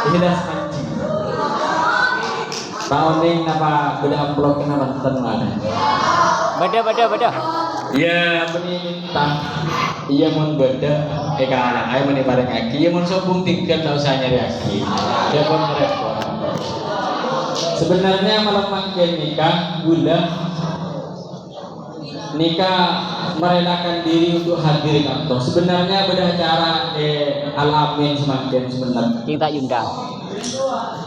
Hidas anjing. Tahun ini napa beda amplop kena mantan mana? Beda. Ya menintah. Iya mun beda. Kalah. Ayo meni bareng aki. Iya mun sobung tinggal tak usah nyari aki. Ya pun repot. Sebenarnya malam makin nikah gula. Nikah merelakan diri untuk hadir kantor. Sebenarnya beda cara Al-Amin semakin sebenarnya. Kita undang.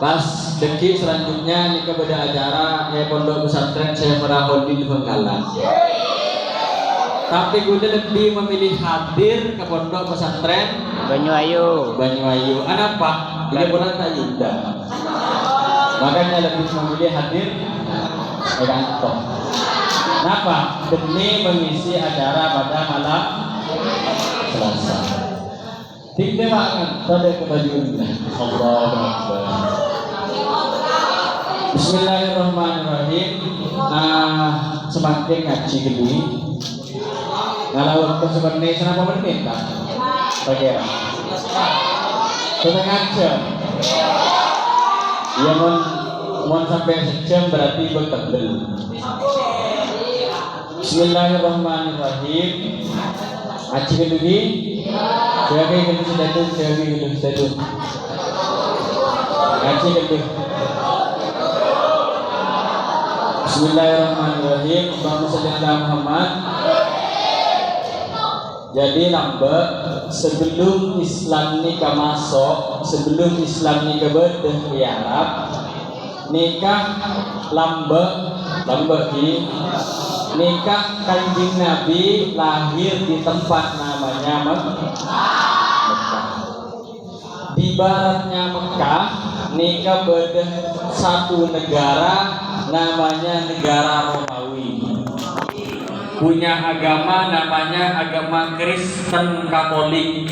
Pas deki selanjutnya nikah beda acara pondok pesantren saya Farahudin di Bengkalan. Tapi gue lebih memilih hadir ke pondok pesantren Banyuayu. Kenapa? Dia bulan tak undang. Makanya lebih memilih hadir ke kantor. Kenapa? Demi mengisi acara pada malam Selasa. Tidak banget, pada kebajuannya. Allahu Akbar. Bismillahirrahmanirrahim. Semakin ngaji geli. Kalau waktu sebenarnya kenapa menit tak? Bagaimana? Setengah jam. Ya mau sampai sejam berarti bertebel. Bismillahirrahmanirrahim. Aji kedui, jaga kedui sedatu. Aji kedui. Bismillahirrahmanirrahim. Allahumma shalli ala Muhammad. Jadi lambat sebelum Islam nikah masuk, sebelum Islam nikah bedah di Arab, nikah lambat di nikah Kanjeng Nabi lahir di tempat namanya Mekah. Di baratnya Mekah nikah bedah satu negara namanya negara Romawi. Punya agama namanya agama Kristen Katolik.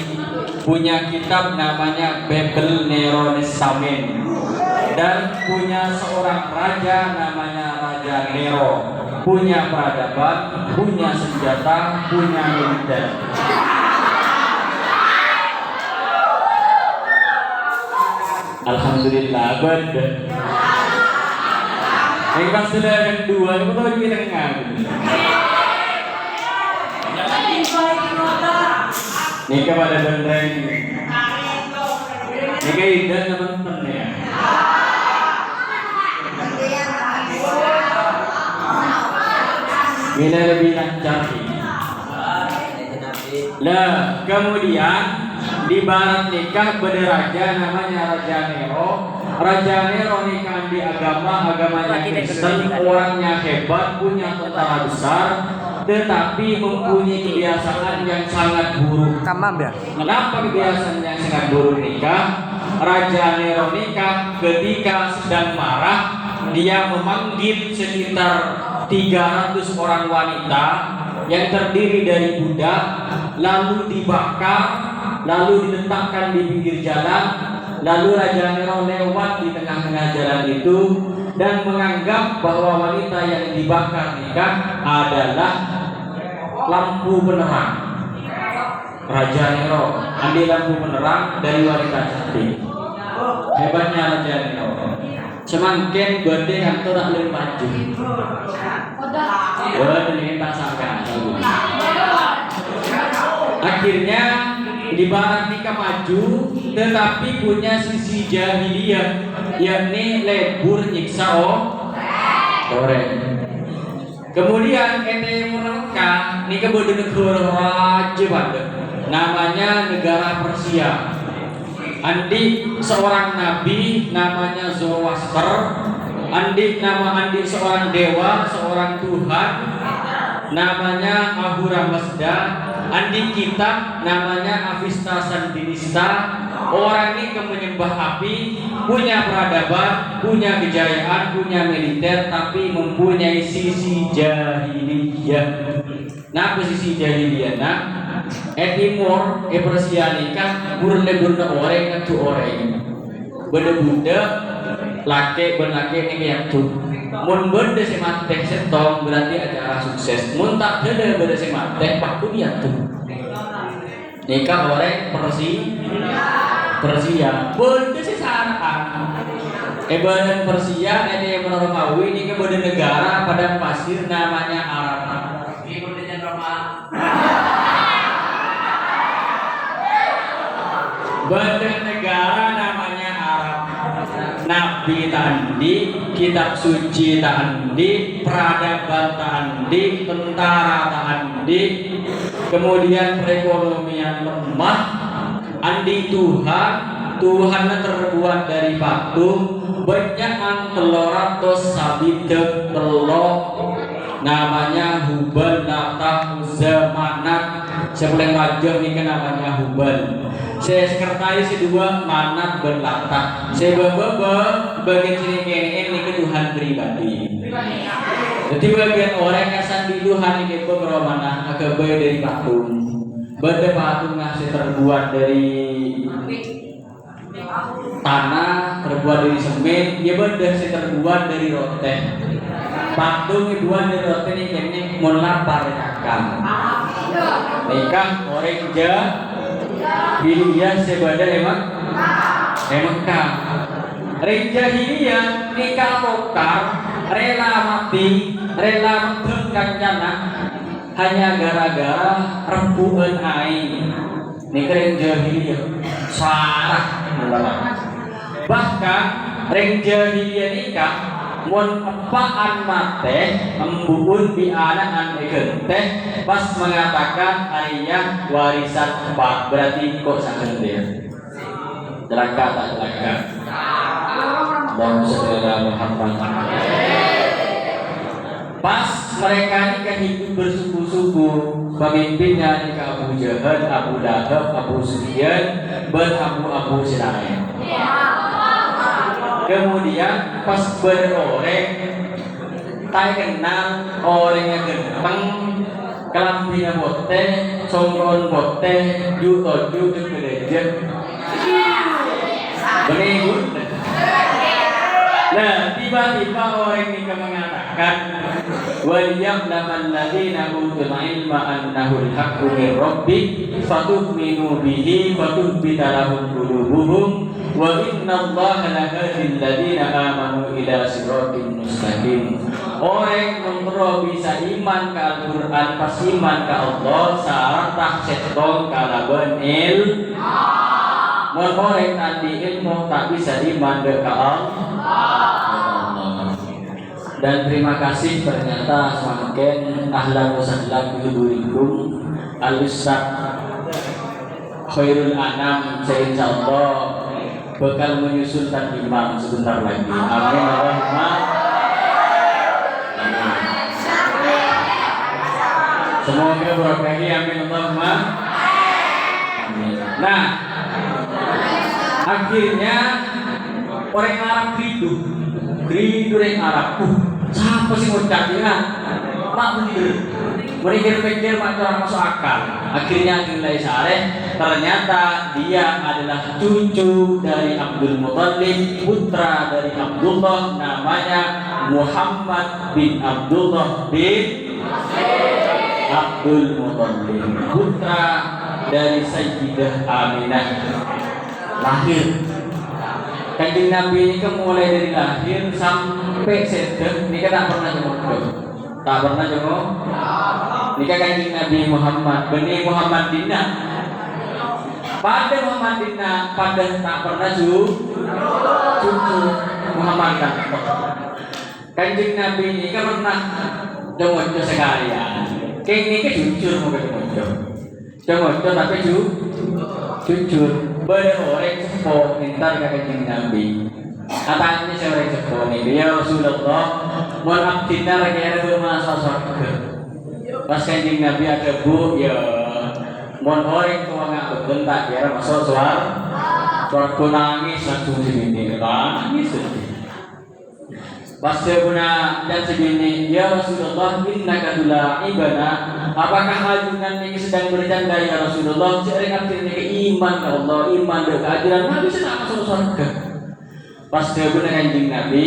Punya kitab namanya Bible Nero Testament. Dan punya seorang raja namanya Raja Nero. Punya peradaban, punya senjata, punya militer. Alhamdulillah, betul. Yang pas sudah yang dua, itu tahu di tengah. Nikah pada benteng. Nikah indah teman-teman ya. Bila lebih lancar. Lah, kemudian di barat nikah berderaja namanya Raja Nero. Raja Nero nikah di agamanya Kristen, orangnya hebat, punya tentara besar, tetapi mempunyai kebiasaan yang sangat buruk. Kenapa kebiasaan yang sangat buruk nikah? Raja Nero nikah ketika sedang marah, dia memanggil sekitar 300 orang wanita yang terdiri dari budak, lalu dibakar, lalu diletakkan di pinggir jalan, lalu Raja Nero lewat di tengah-tengah jalan itu dan menganggap bahwa wanita yang dibakar nikah adalah lampu penerang. Raja Nero ambil lampu penerang dari wanita cantik. Hebatnya Raja Nero. Semakin gede kantor tak lebih maju. Ini tak sangka. Akhirnya di barat nikah maju, tetapi punya sisi jahiliyah, yakni lebur nyiksa orang. Kemudian mereka nikah bodoh negara raja banget, namanya negara Persia. Andi seorang nabi namanya Zoroaster. Andi seorang dewa, seorang Tuhan namanya Ahura Mazda. Andi kitab namanya Avesta Sandinista. Orang ini menyembah api, punya peradaban, punya kejayaan, punya militer, tapi mempunyai sisi jahiliyah. Nah, sisi jahiliyah nah Timur, Persia nikah, burne orang ngatu orang, benda laki berlaki ini yang tuh. Mun benda semateh setong berarti acara sukses. Mun tak ada benda semateh paku dia tuh. Nikah orang Persia, benda sih sana Badan Persia ada yang Romawi ini ke badan negara padang pasir namanya Arab. Ini badan Roma. Badan negara namanya Arab. Nabi tandi, kitab suci tandi, peradaban tandi, tentara tandi, kemudian perekonomian lemah, andi Tuhan terbuat dari batu, banyak teloratos sabidek telok, namanya Hubal, Natah, Uzza, Manat. Sebelum raja ini kan namanya Hubal. Saya sekretaris kedua Manat ben Latah. Saya bagian sini ini ke Tuhan pribadi. Jadi bagian orang yang sandi Tuhan ini beberapa mana agak dari patung. Benda patung ngasih terbuat dari tanah, terbuat dari semen, ya benda sih terbuat dari roti. Patung dibuat dari roti ini kayaknya mau lapar kakak. Nikah orang Hiliyah sebada emang kah. Reja Hiliyah nikah lokal, rela mati, rela medeng kancana, hanya gara-gara rembukan air. Nikah Reja Hiliyah sarah. Bahkan Reja Hiliyah nikah mun empaan mate embuun bi anak teh pas mengatakan ayah warisan empat berarti kok sangat dia celaka tak celaka dan saudara Muhammad pas mereka nikah hidup bersuku-suku pemimpinnya nikah Abu Jahal, Abu Lahab, Abu Sufyan dan Abu Silaim. Kemudian pas berorek tak kenal orang yang ganteng kelampinya bote songkon bote jutoju gereja benihut. Nah tiba-tiba orang ini mengatakan waliya'lamal ladzina utul ilma annahu al-haqqu min rabbik fatu'minu bihi fatu'bita lahum qulubuhum wa innallaha lahadil ladzina amanu ila siratin mustaqim. Orang yang bisa iman ke Al-Quran pas iman ke Allah syarat tak setong kalaban mun orang tadi ilmu tak bisa iman ke Allah. Dan terima kasih ternyata semakin ahlan wa sahlan bihudurikum al-ustaz Khairul Anam. Saya insyaallah bakal menyusulkan imam sebentar lagi. Amin Allahumma. Semoga berkahi amin Allahumma. Amin. Nah, akhirnya orang Arab kridu orang Arab. Siapa sih mau cakap? Mak bener. Berpikir macam masuk akal. Akhirnya nilai syareh ternyata dia adalah cucu dari Abdul Muttalib, putra dari Abdullah, namanya Muhammad bin Abdullah bin Abdul Muttalib, putra dari Sayyidah Aminah. Lahir Kanjeng Nabi ini kan mulai dari lahir sampai sedek ini kan tak pernah jenguk. Ini kan Kanjeng Nabi Muhammad benih Muhammad Dina pada Muhammad Dina pada tak pernah cucu Muhammad kan. Kanjeng Nabi ini kan pernah jenguk sekalian. Kayak ini kan jujur mau jenguk tapi jujur. Orang sepuh minta ke Kanjeng Nabi. Katanya seorang sepuh nih, ya Rasulullah, mohon abdina lagi bermasa surga. Pas Kanjeng Nabi ada bu, ya mohon orang tua nggak berbentak ya masuk surga nangis langsung segini, nangis. Pas dia punya dan segini, ya Rasulullah, innaka tula'ibana. Apakah hajungan ini sedang bercanda ya Rasulullah? Saya akhirnya ke iman ke Allah, iman ke keadilan. Nabi sedang masuk surga. Pas dia punya Kanjeng Nabi,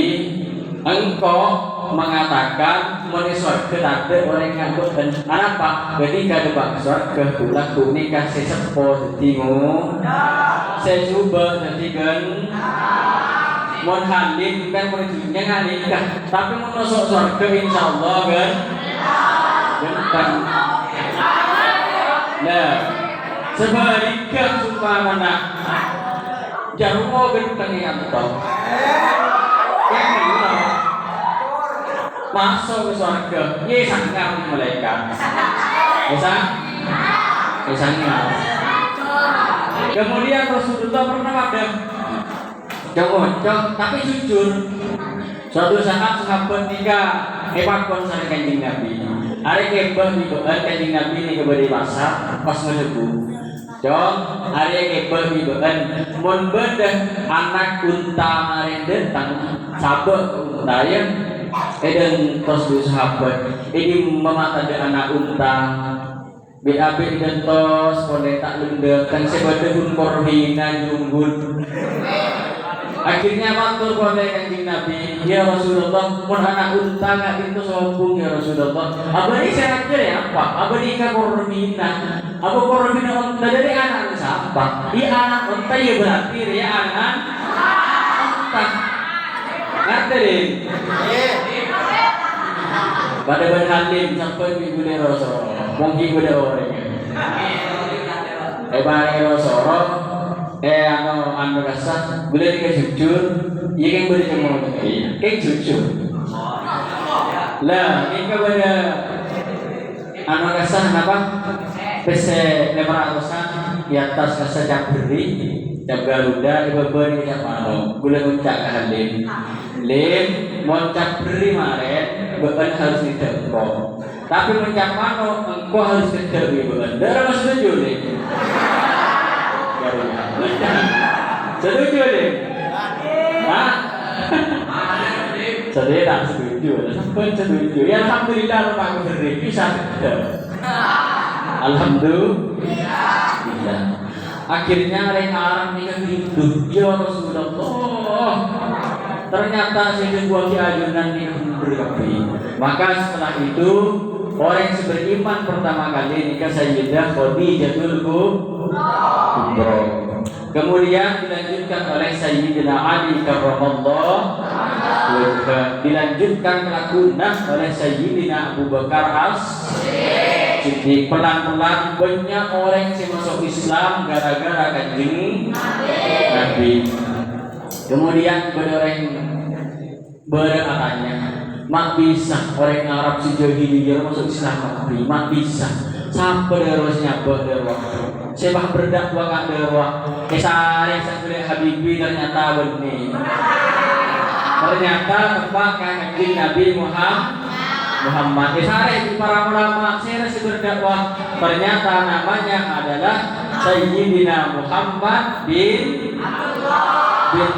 engkau mengatakan mau surga tak orang yang dan apa? Ketika depan surga pulang nikah saya sepo setimu. Saya coba jadikan Mun halim kan prinsipnya nggak nikah, tapi mun masuk surga insyaallah kan. Genteng. Nah, sebaliknya sumpah mana? Jangan mau genteng yang betul. Yang ini masuk ke surga, ye sangat malaikat. Misalnya. Kemudian Rasulullah pernah ada tapi jujur. Suatu saat sahabat nikah pakon sama kanjeng Nabi. Hari kebah di kanjeng Nabi ini kebari pasar pas melebu. Hari kebah di mun bedah anak unta marende tang sabek unta ya. Dan tos di sahabat ini memata ada anak unta. BAB dan tos kode tak lendek kan sebetulnya korhinan junggun. Akhirnya matur kode kanjeng Nabi, ya Rasulullah, mun anak unta nggak itu sombong ya Rasulullah. Abadi syaratnya ya apa? Abadi ka korhinan. Apa korhinan unta dari anak siapa? Di anak unta ya berarti ya anak unta. Ngerti deh? Pada berhalim sampai minggu ni Rasulullah. Mungkin pada orangnya. Bagi Rasulullah, anu rasa, boleh dikasih jujur, ia kan boleh cuma kan jujur. Lah, ini kepada anu rasa apa? PC 500-an di atas rasa Jabri, Jab Garuda, ibu beri Jab Mano, boleh muncak ke halim. Lim, muncak beri maren, bukan harus ditempok. Tapi mencak mano, engkau harus kejar bukan. Darah masih setuju deh. Setuju deh. Hah? Saya tak setuju. Sampai setuju. Ya alhamdulillah Pak Gubernur bisa kejar. Alhamdulillah. Akhirnya orang nikah hidup. Ya Rasulullah. Ternyata saya buat ajunan di berkapi. Maka setelah itu orang yang beriman pertama kali nikah Sayyidah Khadijatul Kubra. Kemudian dilanjutkan oleh Sayyidina Ali karramallahu wajhahu. Dilanjutkan lakukan oleh Sayyidina Abu Bakar As-Siddiq. Pelan-pelan banyak orang yang masuk Islam gara-gara kanjeng Nabi. Kemudian orang berkatanya, mak bisa orang Arab sejauh ini dia masuk Islam mak bisa. Sampai derosnya berderwa. Sebab berdakwah kak derwa. Kesare sampai Habibi ternyata benih. Ternyata tempat kanjeng Nabi Muhammad. Kesare di para ulama saya berdakwah. Ternyata namanya adalah Sayyidina Muhammad bin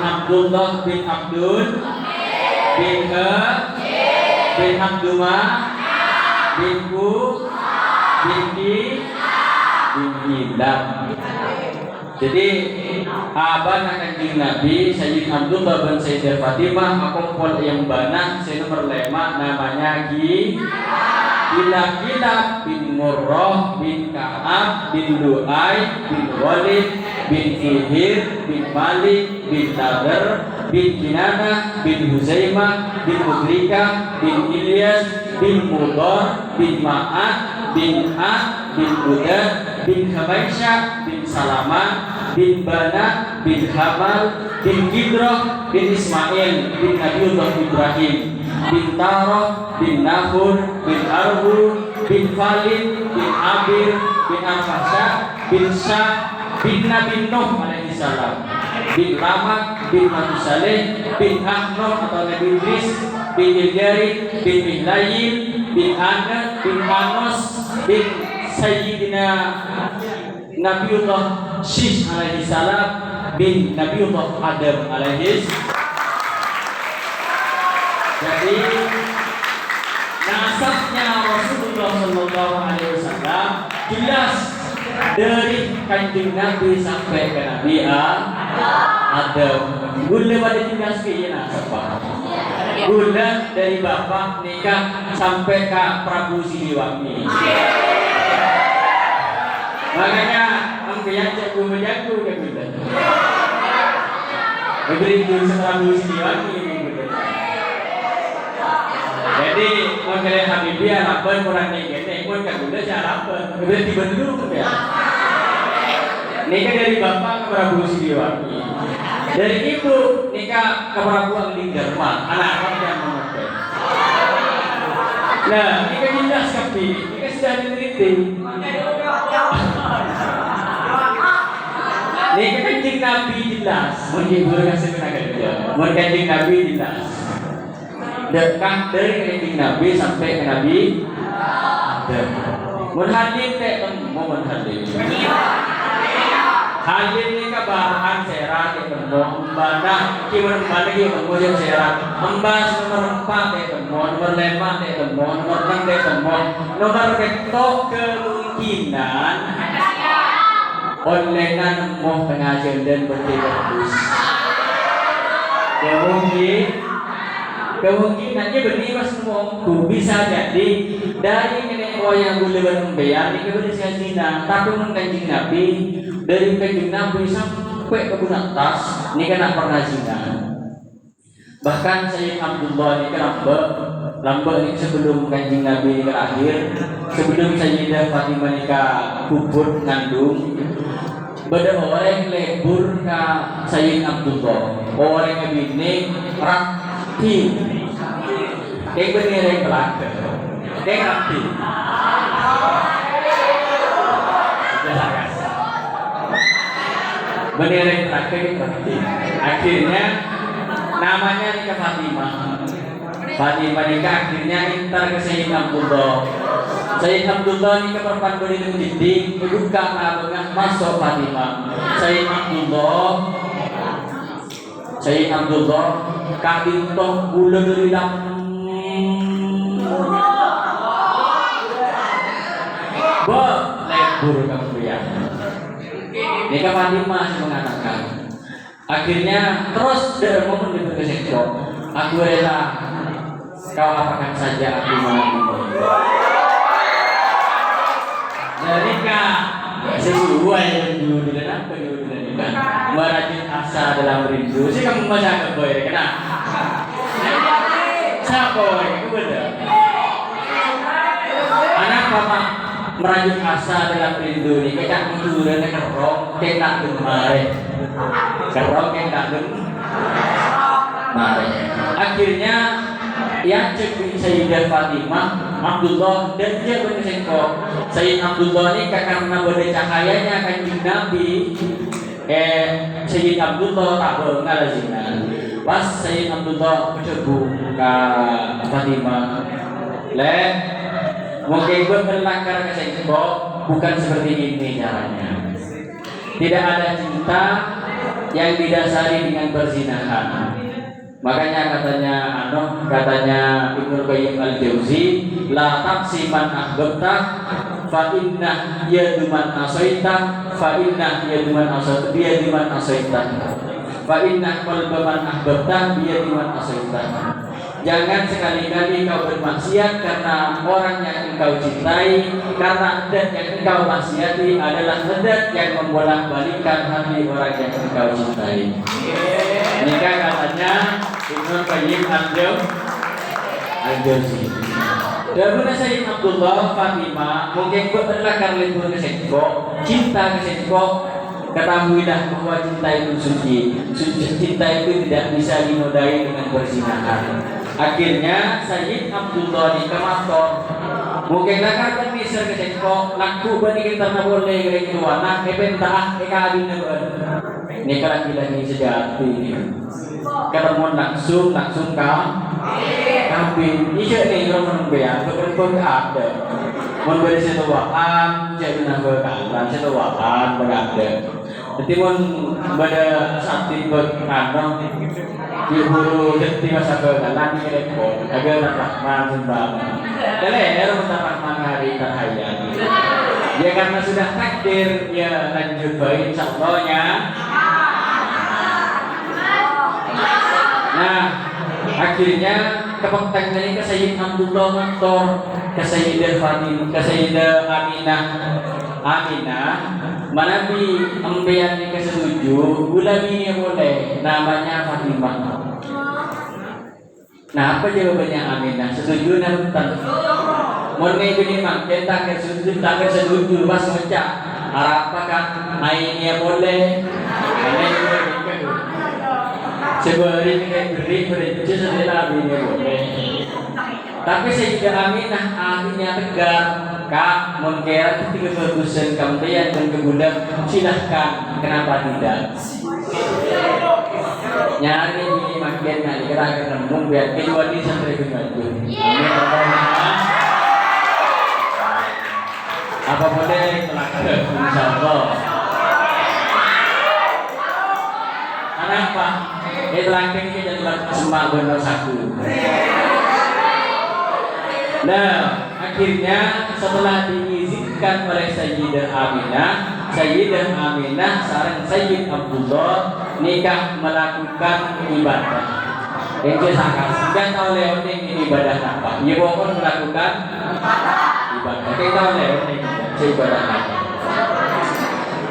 Abdullah bin Abdul bin Abdullah bin Ilham. Jadi abang kanjeng Nabi Sayyid Abdullah bin Sayyidah Fatimah akumpul yang banyak saya nomor 5 namanya Gila bin Murrah bin Ka'ab bin Lu'ay bin Walid bin Fihir bin Malik bin Nadar bin Kinanah bin Huzaimah bin Mudrika bin Ilyas bin Mudar bin Ma'ad bin bin Buddha bin Hamaisyah bin Salaman bin Bana bin Hamal bin Gidrah bin Ismail bin Nabiullah Ibrahim bin Tarah bin Nahur bin Arhu bin Khalid bin Abir bin Al-Fasha bin Syah bin Nabi Nuh alaihi salam bin Lamak bin Matusaleh bin Ahnoh atau Nabi Idris bin Ilyari bin Mihlayin bin Ana bin Anos bin Sayyidina Nabiullah Syih alaihi salam bin Nabiullah Adam alaihi. Jadi nasabnya Rasulullah sallallahu alaihi wasallam jelas dari kanjeng Nabi sampai ke Nabi Adam. Gula pada jelas ke nasab. Gula dari bapak nikah sampai ke Prabu Siliwangi. Makanya angkanya jago menjago kan gula. Berindu setelah dulu sendiri. Jadi mau kalian Habibie lapar kurang nih gini, mau kan udah saya lapar, berarti betul ya. Nikah dari bapak ke Prabu Siliwangi, dari ibu nikah ke Prabu Angling Darman, anak yang memakai. Nah, nikah jelas tapi nikah sudah diteliti. Nikah kanjeng Nabi jelas, menghibur kasih tenaga kerja, kanjeng Nabi jelas. Dekat dari kanjeng Nabi sampai ke Nabi Adam. Mun hadir teh temu mun hadir. Hadir ni kabahan serat teh temu mbana kimun mbana ki temu jeung serat. Embas nomor 4 teh temu, nomor 5 teh temu, nomor 6 teh temu. Nomor keto kemungkinan online nemu pengajian dan bertebus. Kemungkinannya benih mas ngomongku bisa jadi dari nenek moyang gue lewat membayar ini kepada zina, tapi mengenjing Nabi dari kanjeng Nabi sampai ke bulan atas ini kan pernah zina. Bahkan Sayyid Abdullah ini kan lamba ini sebelum kanjeng Nabi ini terakhir, sebelum Sayyidah Fatimah nikah kubur ngandung. Beda orang lebur ke Sayyid Abdullah, orang yang bini rakti, kayak bener yang belakang, kayak rakti. Bener yang belakang itu rakti. Akhirnya namanya nikah Fatimah. Fatimah nikah akhirnya intar ke Sayyid Abdullah. Sayyid Abdullah ini keperpan beri mendidik, buka abangah masuk Fatimah. Sayyid Abdullah kabin toh gula dari lebur kamu ya. Ini ke Fatimah mengatakan. Akhirnya terus dari momen diperkesekok. Aku rela kau apakan saja aku mau. Jika sesuai yang dulu dan apa dulu dan merajut asa dalam rindu, sih kamu macam apa ya? Kena siapa itu benar? Anak mama merajut asa dalam rindu ni, kecak muncul dan kerong, kena gemar, kerong kena gemar. Akhirnya yang cek Sayyidah Fatimah Abdullah dan dia berkesekok. Sayyid Abdullah ini karena pada cahayanya kanjeng Nabi Sayyid Abdullah tak berengal zina. Pas Sayyid Abdullah mencoba ke Fatimah mungkin berlangkar kesekok bukan seperti ini caranya. Tidak ada cinta yang didasari dengan perzinahan. Makanya katanya Ibnu Qayyim Al-Jauzi, la taqsiman ahbabta fa inna yaduman asaita fa inna yaduman asaita biyadiman asaita fa inna qalbaman ahbabta biyadiman asaita. Jangan sekali-kali kau bermaksiat karena orang yang engkau cintai, karena adat yang engkau maksiati adalah adat yang membolak-balikkan hati orang yang engkau cintai. Nikah katanya Ibnu Qayyim Al-Jauzi. Dahulu Sayyid Abdullah Fatimah mungkin adalah karena libur kesekok, cinta kesekok. Ketahuilah bahwa cinta itu suci. Cinta itu tidak bisa dinodai dengan perzinahan. Akhirnya Sayyid Abdullah ini kemator. Mungkin kan bisa kesekok laku bandingin tanah boleh kayak gitu anak kepentah kabin ini kalau lagi sejati ketemu langsung kabin ini nih orang menunggu berpun ada memberi setuaan jadi nama kalan setuaan berada jadi pada saat itu kanong di hulu jadi masa kalan di telepon agar Rahman sembah jadi Rahman hari terhayat ya karena sudah takdir ya lanjut baik insyaallah. Nah, akhirnya kepengtangan ini ke Sayyid Abdullah Mentor, ke Sayyidah Fatimah, ke Sayyidah Aminah, Manabi ambean nikah setuju, gula bini boleh, namanya Fatimah. Nah apa jawabannya Aminah? Setuju dan betul. Mau bini makin tak setuju, pas ngecak. Apa kan? Mainnya boleh, ini boleh nikah. Sebuah nikah beri setelah bini boleh. Tapi Sayyidah Aminah akhirnya tegar. Kak, mengkira ketika kegusan kemudian dan kebudak silahkan, kenapa tidak? Nyari ini makin nanti kira nembung biar kecuali sampai maju. Apa boleh terakhir insyaallah. Kenapa? Terakhir ini jadi sembah benar satu. Nah, akhirnya setelah diizinkan oleh Sayyidah Aminah sareng Sayyid Abdullah nikah melakukan ibadah. Yang saya kan tahu leoning ini ibadah apa? Ya pokoknya melakukan ibadah. Kita tahu leoning ibadah apa?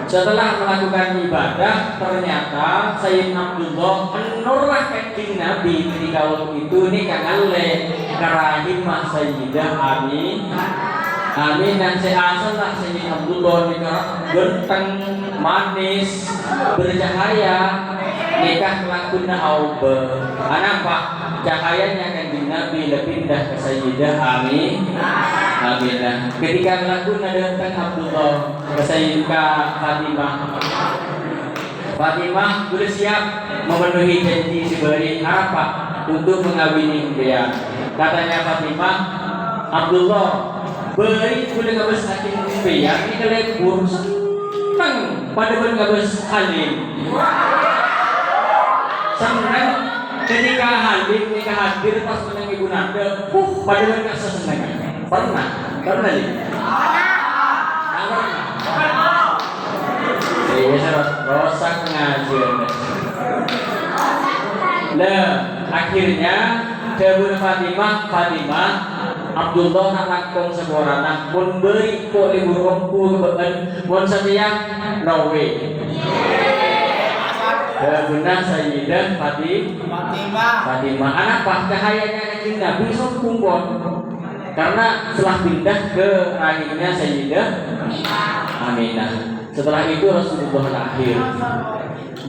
Setelah melakukan ibadah, ternyata Sayyid Abdullah menurut kanjeng Nabi ketika waktu itu nikah oleh karahimah Sayyidah Aminah seasalah Sayyid Abdullah nikah genteng manis bercahaya nikah lakuna auba. Kenapa? Cahayanya kanjeng Nabi pindah ke Sayyidah Aminah. Ketika lakuna datang Abdullah ke Sayyidah Fatimah sudah siap memenuhi janji seberi apa untuk mengawini dia. Katanya Fatimah, Abdullah beri kulit ngabes hakim dia ini kelebur senang pada ngabes halim senang ketika halim nikah hadir pas menang ibu nanda pada nggak sesenang pernah nih rosak ngaji. Nah akhirnya Dawud Fatimah Abdullah nak lakon seborana pun beri ko libur rompu kebeken pun setia Norway. Benar Sayyidah Fatimah anak pas cahayanya kanjeng Nabi kumpul karena setelah pindah ke rahimnya Sayyidah Aminah. Setelah itu Rasulullah lahir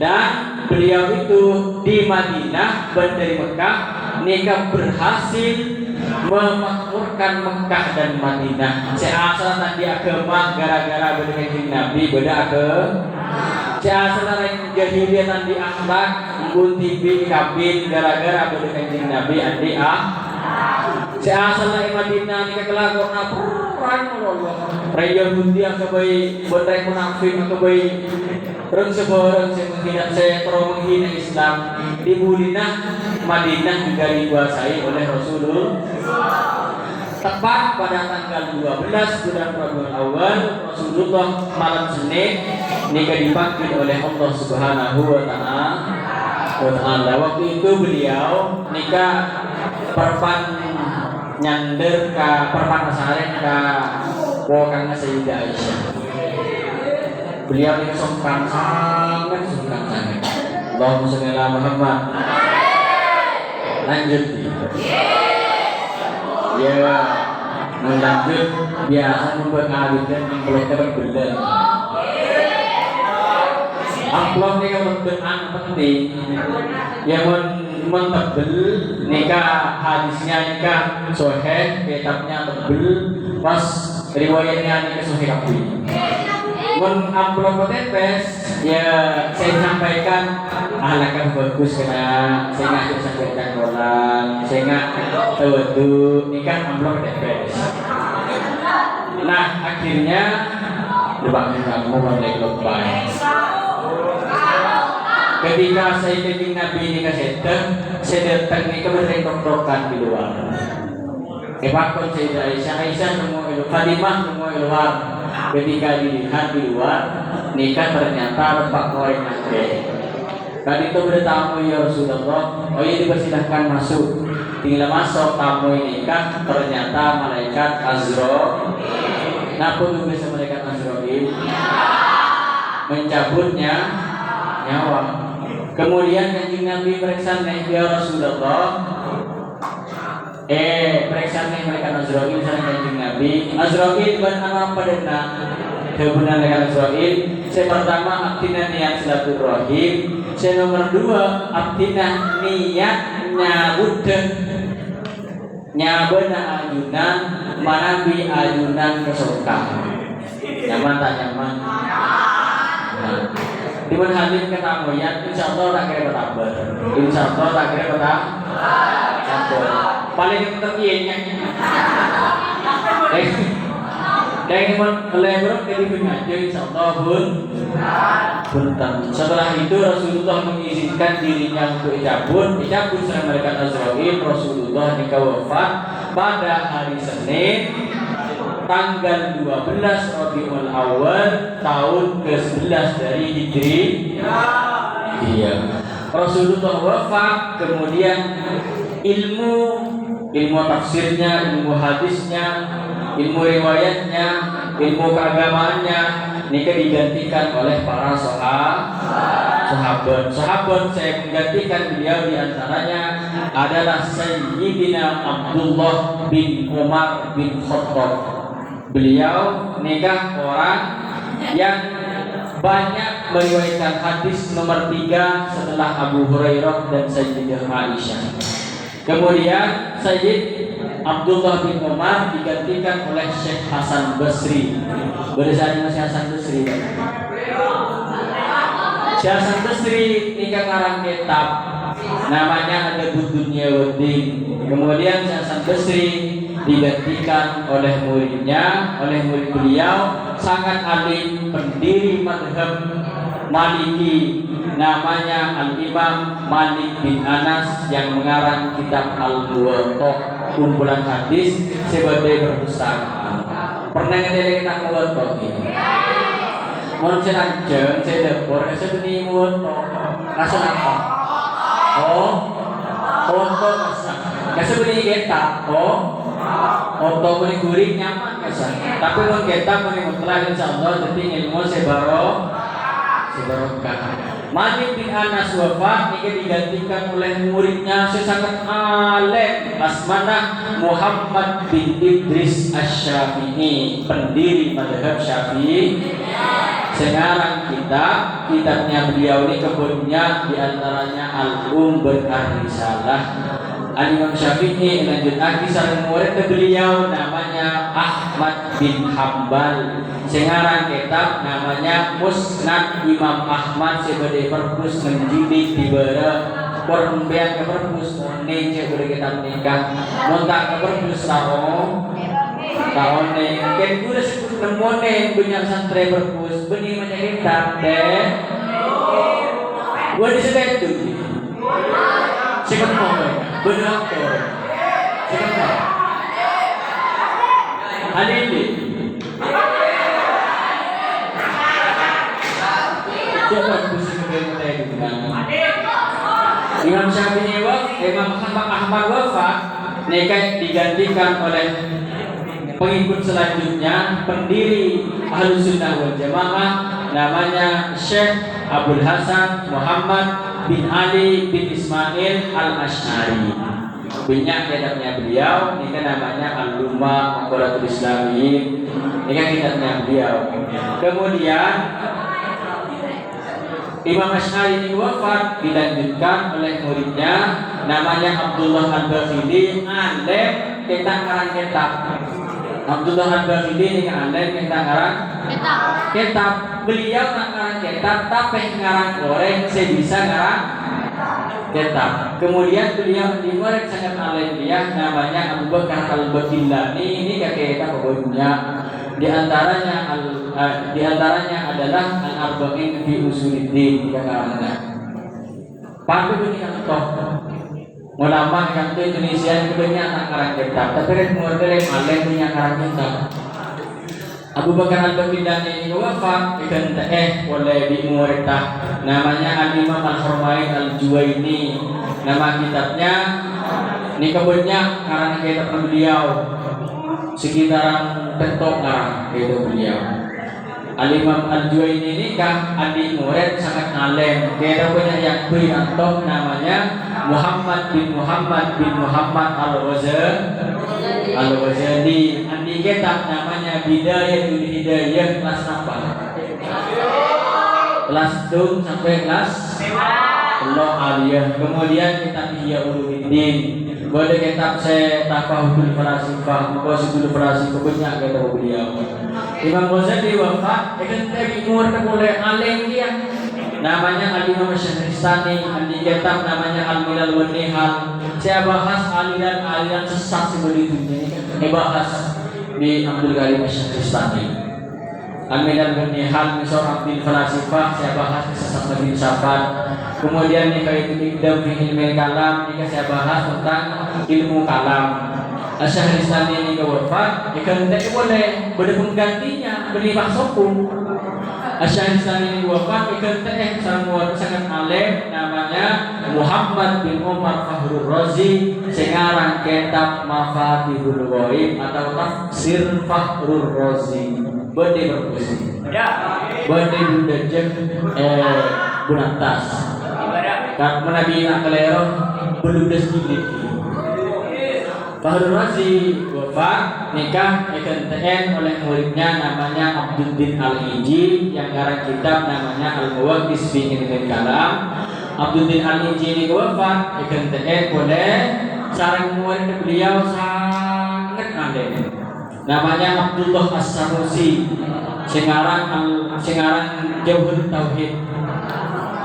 dan beliau itu di Madinah dari Mekah nikah berhasil memakmurkan Mekah dan Madinah. Seasal tadi agama gara-gara berkanjeng Nabi beda ke seasal lain jahiliyah tadi akhlak pun tibi kabin gara-gara berkanjeng Nabi andi seasal lain Madinah nikah kelakon perang Allah raya bundi ang kabay bantay munafik ang kabay reng seborang saya menghina saya terus menghina Islam dibuli Madinah juga dikuasai oleh Rasulullah. Tepat pada tanggal 12 bulan Rabiul Awal Rasulullah malam Senin nikah dipanggil oleh Allah Subhanahu wa taala. Waktu itu beliau nikah perpan nyander ke perpan asaren ke wokangnya Sayyidah Aisyah. Beliau ini sangat Allahumma sholli ala Muhammad. Lanjut ya lanjut biasa membuat ngawitan yang boleh terbelah amplop ini kan penting yang mentebel nikah hadisnya nikah soheh kitabnya tebel pas riwayatnya nikah soheh kabeh amplop tepes ya saya sampaikan ahlakan bagus karena saya nggak sampaikan kolan saya nggak tahu nikah amplop tepes. Nah akhirnya depan kamu mulai lebay ketika saya keting Nabi nikah saya datang nikah bertengkok-tengkokan di luar. Epakon Sayyidah Aisyah nemu Fatimah nemu luar. Ketika dilihat di luar nikah ternyata lepak koreng nangke. Tadi itu bertamu ya Rasulullah. Oh iya dipersilahkan masuk. Tinggal masuk tamu nikah ternyata malaikat Azrail. Napa tuh bisa malaikat Azrail? mencabutnya nyawa. Kemudian Kanjeng Nabi periksa ya Rasulullah, periksa mereka Azrail sana Kanjeng Nabi. Azrail ban amal padana kebenaran dengan Azrail. Saya pertama aktina niat silaturahim. Saya nomor 2 aktina niat nyabena ajunan manabi ajunan ke surga. Nyaman tak nyaman? Timun hadir ke tamoyan, insya Allah tak kira bertabar. Insya Allah tak kira bertabar. Paling terkianya. Dan melebar ke dunia, insya Allah punten. Setelah itu Rasulullah mengizinkan dirinya untuk dicabut setelah mereka Azrail. Rasulullah nikah wafat pada hari Senin tanggal 12 Rabiul Awal tahun ke-11 dari Hijri. Iya. Rasulullah wafat, kemudian ilmu tafsirnya, ilmu hadisnya, ilmu riwayatnya, ilmu keagamaannya nikah digantikan oleh para sahabat. Saya menggantikan beliau, diantaranya adalah Sayyidina Abdullah bin Umar bin Khattab. Beliau nikah orang yang banyak meriwayatkan hadis nomor 3 setelah Abu Hurairah dan Sayyidah Aisyah. Kemudian Sayyid Abdullah bin Umar digantikan oleh Syekh Hasan Basri. Berdasarkan Syekh Hasan Basri. Syekh Hasan Basri nikah ngarang kitab namanya ada Dunya Waddin. Kemudian Syekh Hasan Basri digantikan oleh muridnya, oleh murid beliau sangat alim, pendiri mazhab Maliki, namanya Al-Imam Malik bin Anas yang mengarang kitab Al-Muwatta, kumpulan hadis sebagai perpustakaan. Pernah ngedeleng kitab Muwatta ini? Mau saya lanjut, saya dapur, saya beli Muwatta. Rasa apa? Foto rasa beli kitab. Untuk beli guring nyaman rasa. Tapi kalau kitab beli mutlak insyaallah jadi ilmu sebarokah. Malik bin Anas wafat, ini digantikan oleh muridnya sangat alim, asmana Muhammad bin Idris Asy-Syafi'i, pendiri mazhab Syafi'i. Sekarang kitabnya beliau ini kebunnya diantaranya Al-Um Ar-Risalah. Al-Imam Syafi'i lanjut lagi sareng murid beliau namanya Ahmad bin Hambal. Sekarang kitab namanya Musnad Imam Ahmad sebagai perpus menjadi di bara perempian ke perpus ini sebagai kitab nikah montak ke perpus tahun nih kan gue sebut nemonin punya santri perpus benih macam kitab deh gue disebut tuh siapa benar siapa Halili siapa pusing Imam Syafi'i Imam Ahmad wafat, nikah digantikan oleh pengikut selanjutnya pendiri Ahlus Sunnah wal Jamaah namanya Syekh Abdul Hasan Muhammad bin Ali bin Ismail Al-Asy'ari. Banyak kitabnya beliau, ini namanya Al-Lumah Maqalatul Islamiyin. Ini kitabnya beliau. Kemudian Imam Asy'ari ini wafat, dilanjutkan oleh muridnya namanya Abdullah Al-Bakhili, alim kita ngarang kitab. Abdullah Al-Bakhili ini alim kita ngarang kitab. Beliau tak ngarang kitab, tapi ngarang goreng sebisa ngarang kitab. Kemudian beliau dimulai sangat alim dia namanya Abu Bakar Al-Bakhilani, ini kakek kita pokoknya. Di antaranya adalah Al-Arba'in fi Usuluddin kita karangnya. Pandu ini yang toh ulama yang itu Indonesia itu banyak anak karang kitab, tapi kan model yang alim punya karang kitab. Abu Bakar Al-Bakhilani ini wafat oleh di muridnya namanya Al-Imam Al-Harmain Al-Juwaini. Nama kitabnya ini kebunnya karang kitab beliau sekitaran bentuk itu beliau. Al-Imam Al-Juwaini ini kan adik murid sangat alim. Dia punya yang beriantok namanya Muhammad bin Muhammad Al-Ghazali. Adik kitab namanya Bidayatul Hidayah kelas apa? Kelas 2 sampai kelas Allah aliyah. Kemudian kitab Ihya Ulumuddin. Boleh kitab saya Tafahul Falasifah, Maqasidul Falasifah banyak kata beliau. Imam Ghazali wafat, tadi umur mulai alim dia. Namanya Al-Imam Syahristani, di kitab namanya Al-Milal wan Nihal. Saya bahas aliran-aliran sesat seperti itu. Ini bahas di Abdul Ghanim Syahristani. Al-Milal wan Nihal misal Abdul Falasifah saya bahas sesat Nabi Syafat. Kemudian nih kayak itu Ibdam fi ilmi kalam, ini saya bahas tentang ilmu kalam. Syahristani ini wafat, ikan tidak boleh berpenggantinya beri maksudku. Syahristani ini wafat, ikan tidak sangat alim namanya Muhammad bin Umar Fakhrur Razi, sekarang kitab Mafatihul Ghaib atau Tafsir Fakhrur Razi. Bade berpuisi. Bade budajeng bunatas. Kat menabi nak kelero beludas gigit. Fakhrur Razi wafat, nikah ikan oleh muridnya namanya Abduddin Al-Iji yang garang kitab namanya Al-Muwaqqis fi Ilmil Kalam. Abduddin Al-Iji ini wafat ikan oleh sarang murid beliau sangat alim. Namanya Abdullah As-Sanusi. Singarang Jauhur Tauhid.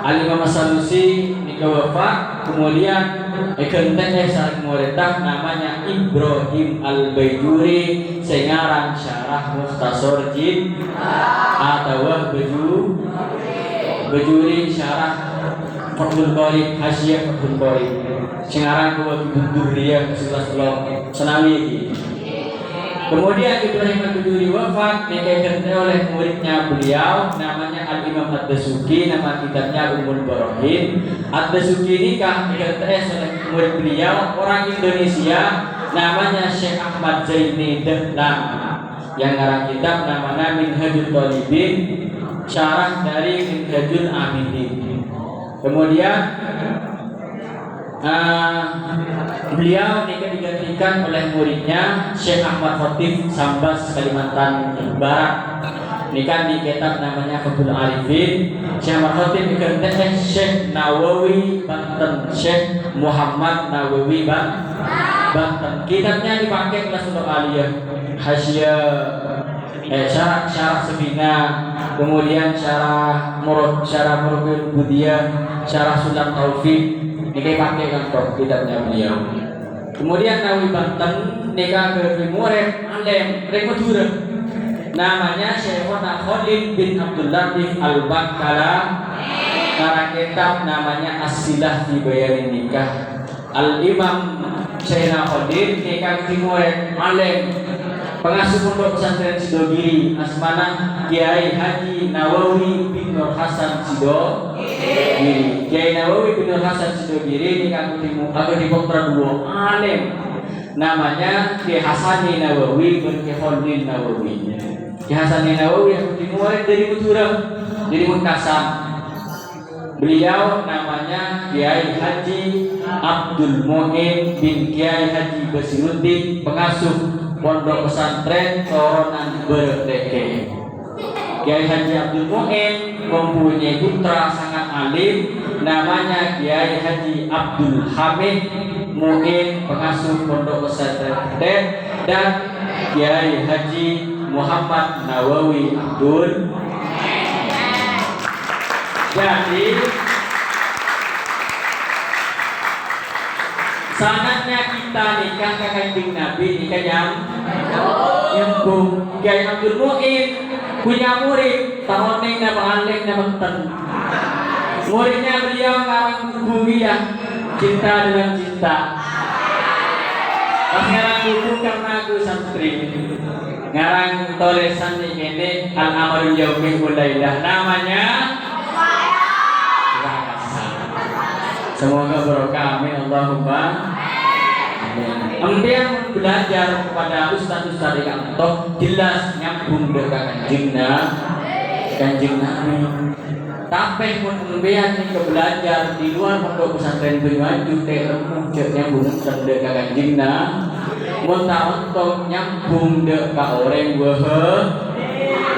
Al-Imam As-Sanusi nikah wafat, kemudian sarang murid namanya Ibrahim Al-Baijuri, sengarang Syarah Mukhtasar Jin atau Bajuri Syarah Fathul Qorib Hasyiyah Fathul Qorib, sengarang dua Durriyah 11 senawi. Kemudian Ibrahim Al-Bajuri wafat, dikaikan oleh muridnya beliau namanya Al-Imam Ad-Dasuki, nama kitabnya Ummul Barahin. Ad-Dasuki ini dikaikan oleh murid beliau orang Indonesia namanya Syekh Ahmad Zaini Dahlan yang ngarang kitab namanya Minhajul Talibin, syarah dari Minhajul Abidin. Kemudian beliau digantikan oleh muridnya Syekh Ahmad Khatib Sambas Kalimantan Barat. Nikah di kitab namanya Fathul Arifin. Syekh Ahmad Khatib digantikan Syekh Nawawi Banten, Syekh Muhammad Nawawi Banten. Kitabnya dipakai kelas untuk aliyah, Hasyiyah, syarah Sefina, kemudian syarah Murabbil Budiyah, syarah Sulam Taufik. Ini pakai kantor kitabnya beliau. Kemudian Nawawi Banten nikah ke murid alim Madura. Namanya Syekhona Khalid bin Abdul Latif Al-Bakkala. Karena kitab namanya As-Silah fi Bayanin Nikah. Al-Imam Syekhona Khalid nikah ke murid alim pengasuh pondok pesantren Sidogiri, asmana Kiai Haji Nawawi bin Nur Hasan Sidogiri. Kiai Nawawi bin Nur Hasan Sidogiri ini aku di kontra dua alim namanya Kiai Hasani Nawawi bin Kiai Khalil Nawawi. Kiai Hasani Nawawi aku dimulai dari Madura, dari Makassar. Beliau namanya Kiai Haji Abdul Mu'in bin Kiai Haji Basiruddin, pengasuh Pondok Pesantren Toronan Berdeke. Kiai Haji Abdul Mu'in mempunyai putra sangat alim namanya Kiai Haji Abdul Hamid Mu'in, pengasuh Pondok Pesantren, dan Kiai Haji Muhammad Nawawi Abdul. Jadi sanatnya kita nikah ke Kanjeng Nabi, nikah yang nyembung. Kiai Abdul Mu'in punya murid tahun ini alim Banten. Muridnya beliau ngarang Bumiyah, cinta dengan cinta. Pas ngarang buku karena aku santri, ngarang tulisan ini Al-Amalul Yaumi Ulailah, namanya semoga barokah, amin Allahumma amin. Empian belajar kepada ustaz-ustaz di kantor jelas nyambung dengan Kanjeng Kanjeng Nabi. Tapi pun pembian ke belajar di luar pondok pesantren Banyuwangi teh lemu cek nyambung sende ka Kanjeng Nabi. Mun untuk nyambung dek ka orang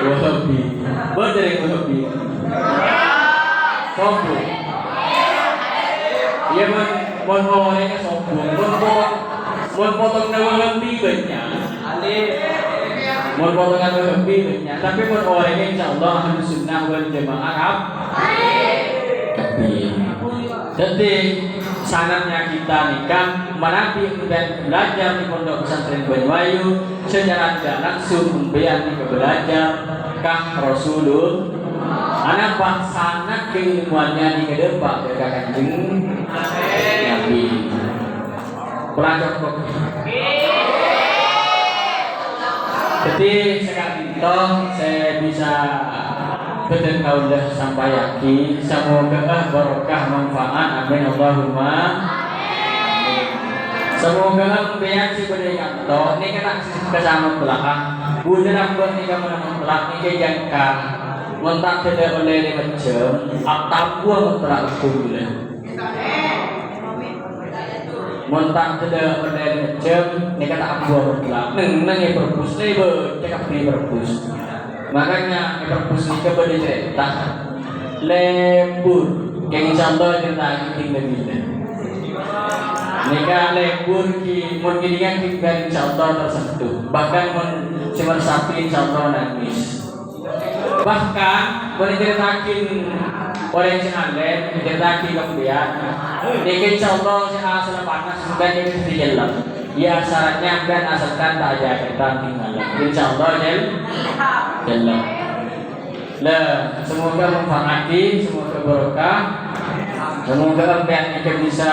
Wahabi. Bener Wahabi. Sombong. Iya mun orangnya sombong. Mun potong Wahabi banyak. Mun potongan Wahabi banyak. Tapi mun orangnya insyaallah Ahlus Sunnah wal Jamaah. Jadi sanatnya kita nikah menapi dan belajar di pondok pesantren Banyuwangi secara tidak langsung membiayai ke belajar kah Rasulullah. Anak pak sangat keilmuannya di kedepan dari Kanjeng Nabi. Pelajar kok. Jadi sekarang itu saya bisa betul kaulah sampai yakin semoga barokah manfaat amin Allahumma amin. Semoga membiayai si pendidikan to ini kena kesama belakang budak buat ni kamu nama belakang ni jangka mentak tidak oleh ni macam atapua mentak kuliah mentak tidak oleh ni macam ni kata apua belakang neng yang berpus ni bercakap ni berpus. Makanya perpus ni kepada cerita lembur yang insyaallah cerita kita bila nikah lembur ki mun gilingan kita insyaallah tersentuh bahkan mun cuma sapi insyaallah nangis bahkan boleh ceritakin orang yang alem ceritakin kemudian nikah insyaallah asal panas bukan yang dijelas ya syaratnya kan asalkan tak ada kita tinggal insyaallah Jalla. Lah, semoga manfaati, semoga barokah. Semoga kalian itu bisa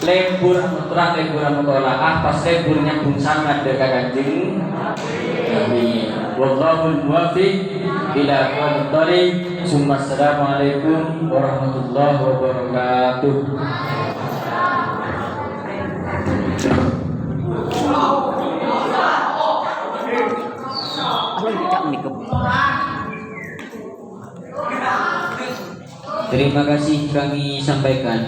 lembur terang lembur mutolaah pas lemburnya pun sangat dekat Kanjeng Nabi. Wallahul muwaffiq ila aqwamit thoriq. Assalamualaikum warahmatullahi wabarakatuh. Terima kasih kami sampaikan.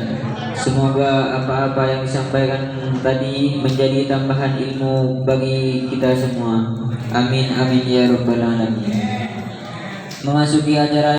Semoga apa-apa yang disampaikan tadi menjadi tambahan ilmu bagi kita semua. Amin amin ya rabbal alamin. Memasuki acara